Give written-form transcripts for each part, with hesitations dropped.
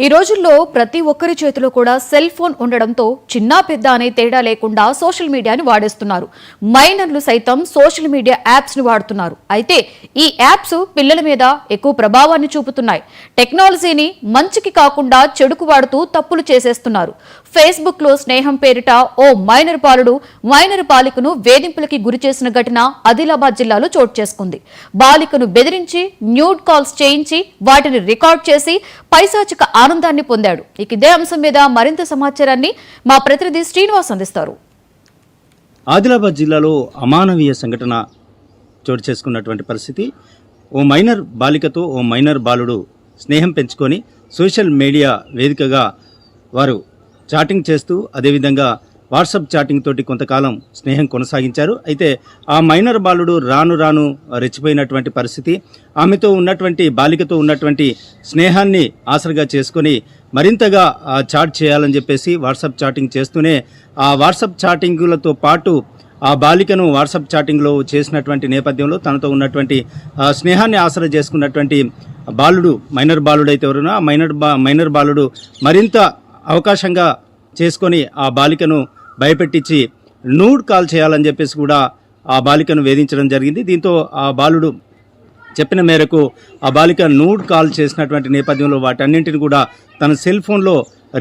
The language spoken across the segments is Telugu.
ఈ రోజుల్లో ప్రతి ఒక్కరి చేతిలో కూడా సెల్ ఫోన్ ఉండడంతో చిన్న పెద్ద అనే తేడా లేకుండా సోషల్ మీడియాని వాడేస్తున్నారు. మైనర్లు సైతం సోషల్ మీడియా యాప్స్ ని వాడుతున్నారు. అయితే ఈ యాప్స్ పిల్లల మీద ఎక్కువ ప్రభావాన్ని చూపుతున్నాయి. టెక్నాలజీని మంచికి కాకుండా చెడుకు వాడుతూ తప్పులు చేసేస్తున్నారు. ఫేస్బుక్ లో స్నేహం పేరిట ఓ మైనర్ బాలికను వేధింపులకి గురి చేసిన ఘటన ఆదిలాబాద్ జిల్లాలో చోటు చేసుకుంది. బాలికను బెదిరించి న్యూడ్ కాల్స్ చేయించి వాటిని రికార్డ్ చేసి పైశాచిక ఆనందాన్ని పొందాడు. ఇదే అంశం మీద మరింత సమాచారాన్ని మా ప్రతినిధి శ్రీనివాస్ అందిస్తారు. ఆదిలాబాద్ జిల్లాలో అమానవీయ సంఘటన చోటు చేసుకున్నటువంటి పరిస్థితి. ఓ మైనర్ బాలికతో ఓ మైనర్ బాలుడు స్నేహం పెంచుకొని సోషల్ మీడియా వేదికగా వారు చాటింగ్ చేస్తూ అదేవిధంగా వాట్సాప్ చాటింగ్ తోటి కొంతకాలం స్నేహం కొనసాగించారు. అయితే ఆ మైనర్ బాలుడు రాను రాను రెచ్చిపోయినటువంటి పరిస్థితి. ఆమెతో ఉన్నటువంటి బాలికతో ఉన్నటువంటి స్నేహాన్ని ఆసరగా చేసుకొని మరింతగా చాట్ చేయాలని చెప్పేసి వాట్సాప్ చాటింగ్ చేస్తూనే ఆ వాట్సాప్ చాటింగులతో పాటు ఆ బాలికను వాట్సాప్ చాటింగ్లో చేసినటువంటి నేపథ్యంలో తనతో ఉన్నటువంటి స్నేహాన్ని ఆసరా చేసుకున్నటువంటి బాలుడు మైనర్ బాలుడు అయితే ఎవరున్నా ఆ మైనర్ బాలుడు మరింత అవకాశంగా చేసుకొని ఆ బాలికను భయపెట్టించి నూడ్ కాల్ చేయాలని చెప్పేసి కూడా ఆ బాలికను వేధించడం జరిగింది. దీంతో ఆ బాలుడు చెప్పిన మేరకు ఆ బాలిక నూడ్ కాల్ చేసినటువంటి నేపథ్యంలో వాటన్నింటిని కూడా తన సెల్ ఫోన్లో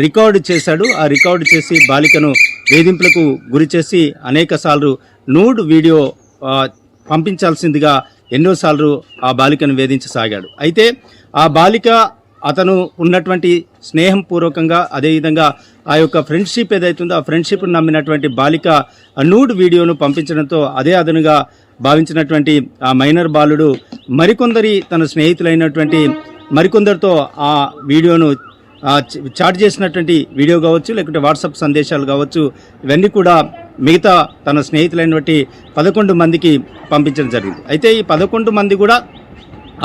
రికార్డు చేశాడు. ఆ రికార్డు చేసి బాలికను వేధింపులకు గురి చేసి అనేకసార్లు నూడ్ వీడియో పంపించాల్సిందిగా ఎన్నోసార్లు ఆ బాలికను వేధించసాగాడు. అయితే ఆ బాలిక అతను ఉన్నటువంటి స్నేహం పూర్వకంగా అదేవిధంగా ఆ యొక్క ఫ్రెండ్షిప్ ఏదైతుందో ఆ ఫ్రెండ్షిప్ను నమ్మినటువంటి బాలిక నూడ్ వీడియోను పంపించడంతో అదే అదనుగా భావించినటువంటి ఆ మైనర్ బాలుడు మరికొందరి తన స్నేహితులైనటువంటి మరికొందరితో ఆ వీడియోను చాట్ చేసినటువంటి వీడియో కావచ్చు, లేకుంటే వాట్సాప్ సందేశాలు కావచ్చు, ఇవన్నీ కూడా మిగతా తన స్నేహితులైనటువంటి 11 మందికి పంపించడం జరిగింది. అయితే ఈ 11 మంది కూడా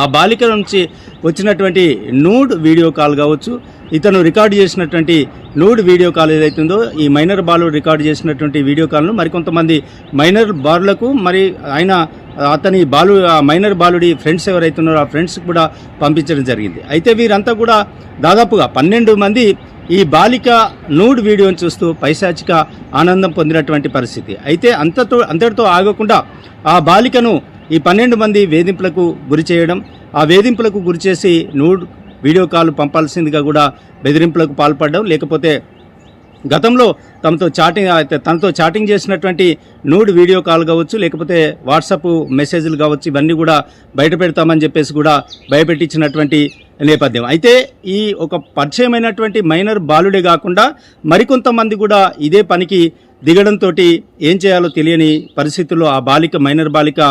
ఆ బాలిక నుంచి వచ్చినటువంటి నూడ్ వీడియో కాల్ కావచ్చు, ఇతను రికార్డు చేసినటువంటి నూడ్ వీడియో కాల్ ఏదైతుందో ఈ మైనర్ బాలుడు రికార్డు చేసినటువంటి వీడియో కాల్ను మరికొంతమంది మైనర్ బాలులకు మరి అతని మైనర్ బాలుడి ఫ్రెండ్స్ ఎవరైతున్నారో ఆ ఫ్రెండ్స్ కూడా పంపించడం జరిగింది. అయితే వీరంతా కూడా దాదాపుగా 12 మంది ఈ బాలిక నూడ్ వీడియోని చూస్తూ పైశాచిక ఆనందం పొందినటువంటి పరిస్థితి. అయితే అంతటితో ఆగకుండా ఆ బాలికను ఈ 12 మంది వేధింపులకు గురి చేయడం, ఆ వేధింపులకు గురి చేసి నూడ్ వీడియో కాల్ పంపాల్సిందిగా కూడా బెదిరింపులకు పాల్పడడం, లేకపోతే గతంలో తనతో చాటింగ్ చేసినటువంటి నూడ్ వీడియో కాల్ కావచ్చు, లేకపోతే వాట్సాప్ మెసేజ్లు కావచ్చు, ఇవన్నీ కూడా బయట పెడతామని చెప్పేసి కూడా భయపెట్టించినటువంటి నేపథ్యం. అయితే ఈ ఒక పరిచయమైనటువంటి మైనర్ బాలుడే కాకుండా మరికొంతమంది కూడా ఇదే పనికి దిగడంతో ఏం చేయాలో తెలియని పరిస్థితుల్లో ఆ మైనర్ బాలిక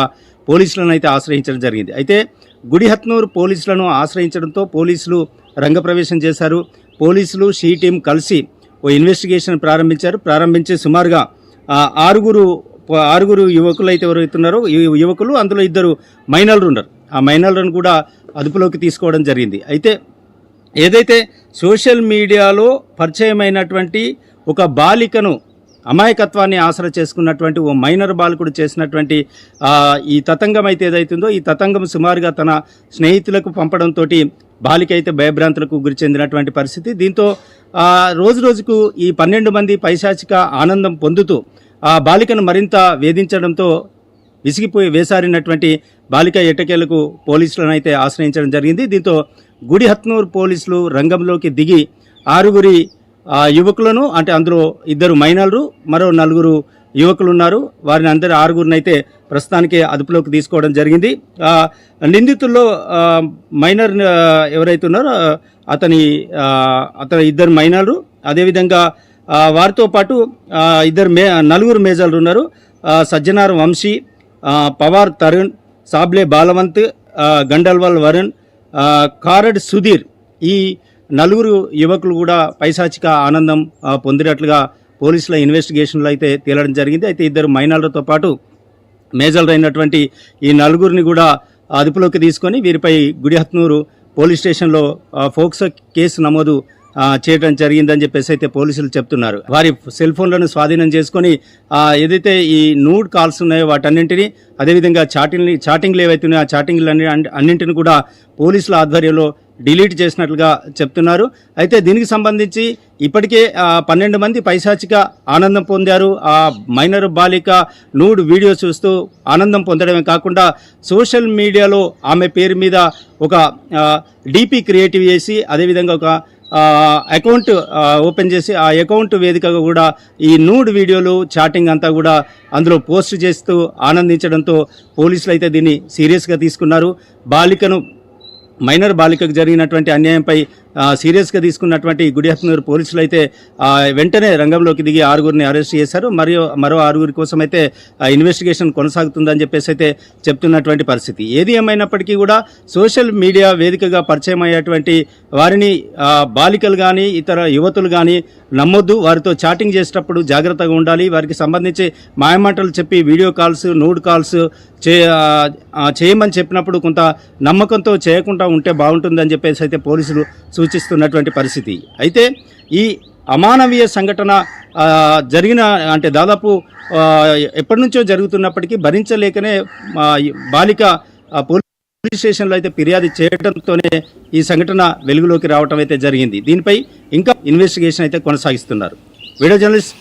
పోలీసులను అయితే ఆశ్రయించడం జరిగింది. అయితే గుడిహత్నూరు పోలీసులను ఆశ్రయించడంతో పోలీసులు రంగప్రవేశం చేశారు. పోలీసులు షీ టీం కలిసి ఓ ఇన్వెస్టిగేషన్ ప్రారంభించి సుమారుగా ఆరుగురు యువకులు అయితే ఎవరైతున్నారో ఈ యువకులు, అందులో 2 మైనర్లు ఉన్నారు. ఆ మైనర్లను కూడా అదుపులోకి తీసుకోవడం జరిగింది. అయితే ఏదైతే సోషల్ మీడియాలో పరిచయమైనటువంటి ఒక బాలికను అమాయకత్వాన్ని ఆసరా చేసుకున్నటువంటి ఓ మైనర్ బాలకుడు చేసినటువంటి ఈ తతంగం అయితే ఏదైతుందో ఈ తతంగం సుమారుగా తన స్నేహితులకు పంపడంతో బాలిక అయితే భయభ్రాంతులకు గురి చెందినటువంటి పరిస్థితి. దీంతో రోజు రోజుకు ఈ 12 మంది పైశాచిక ఆనందం పొందుతూ ఆ బాలికను మరింత వేధించడంతో విసిగిపోయి వేసారినటువంటి బాలిక ఎట్టకేలకు పోలీసులను అయితే ఆశ్రయించడం జరిగింది. దీంతో గుడిహత్నూరు పోలీసులు రంగంలోకి దిగి 6 యువకులను, అంటే అందులో 2 మైనర్లు, మరో 4 యువకులు ఉన్నారు. వారిని 6 అయితే ప్రస్తుతానికి అదుపులోకి తీసుకోవడం జరిగింది. నిందితుల్లో మైనర్ ఎవరైతే ఉన్నారో అతని 2 మైనర్లు, అదేవిధంగా వారితో పాటు 4 మేజర్లు ఉన్నారు. సజ్జనార్ వంశీ, పవార్ తరుణ్, సాబ్లే బాలవంత్, గండల్వాల్ వరుణ్, కారడ్ సుధీర్, ఈ 4 యువకులు కూడా పైశాచిక ఆనందం పొందినట్లుగా పోలీసుల ఇన్వెస్టిగేషన్లో అయితే తేలడం జరిగింది. అయితే 2 మైనర్లతో పాటు మేజర్లు అయినటువంటి ఈ 4 కూడా అదుపులోకి తీసుకొని వీరిపై గుడిహత్నూరు పోలీస్ స్టేషన్లో ఫోక్సో కేసు నమోదు చేయడం జరిగిందని చెప్పేసి అయితే పోలీసులు చెప్తున్నారు. వారి సెల్ ఫోన్లను స్వాధీనం చేసుకొని ఏదైతే ఈ నూడ్ కాల్స్ ఉన్నాయో వాటన్నింటినీ, అదేవిధంగా చాటింగ్లు ఏవైతే ఉన్నాయో ఆ చాటింగ్లు అన్నింటిని కూడా పోలీసుల ఆధ్వర్యంలో డిలీట్ చేసినట్లుగా చెప్తున్నారు. అయితే దీనికి సంబంధించి ఇప్పటికే 12 మంది పైశాచిక ఆనందం పొందారు. ఆ మైనర్ బాలిక నూడ్ వీడియో చూస్తూ ఆనందం పొందడమే కాకుండా సోషల్ మీడియాలో ఆమె పేరు మీద ఒక డీపీ క్రియేటివ్ చేసి అదేవిధంగా ఒక అకౌంట్ ఓపెన్ చేసి ఆ అకౌంట్ వేదికగా కూడా ఈ నూడ్ వీడియోలు చాటింగ్ అంతా కూడా అందులో పోస్ట్ చేస్తూ ఆనందించడంతో పోలీసులు అయితే దీన్ని సీరియస్గా తీసుకున్నారు. మైనర్ బాలికకు జరిగినటువంటి అన్యాయంపై సీరియస్గా తీసుకున్నటువంటి గుడిహత్నూరు పోలీసులు అయితే వెంటనే రంగంలోకి దిగి 6గురిని అరెస్ట్ చేశారు. మరియు మరో 6గురి కోసం అయితే ఇన్వెస్టిగేషన్ కొనసాగుతుందని చెప్పేసి అయితే చెప్తున్నటువంటి పరిస్థితి. ఏది ఏమైనప్పటికీ కూడా సోషల్ మీడియా వేదికగా పరిచయం అయ్యేటువంటి వారిని బాలికలు కానీ ఇతర యువతులు కానీ నమ్మొద్దు. వారితో చాటింగ్ చేసేటప్పుడు జాగ్రత్తగా ఉండాలి. వారికి సంబంధించి మాయమాటలు చెప్పి వీడియో కాల్స్ నూడ్ కాల్స్ చేయమని చెప్పినప్పుడు కొంత నమ్మకంతో చేయకుండా ఉంటే బాగుంటుందని చెప్పేసి అయితే పోలీసులు సూచిస్తున్నటువంటి పరిస్థితి. అయితే ఈ అమానవీయ సంఘటన జరిగిన అంటే దాదాపు ఎప్పటి నుంచో జరుగుతున్నప్పటికీ భరించలేకనే బాలిక పోలీస్ స్టేషన్లో అయితే ఫిర్యాదు చేయడంతోనే ఈ సంఘటన వెలుగులోకి రావడం అయితే జరిగింది. దీనిపై ఇంకా ఇన్వెస్టిగేషన్ అయితే కొనసాగిస్తున్నారు. Video journalist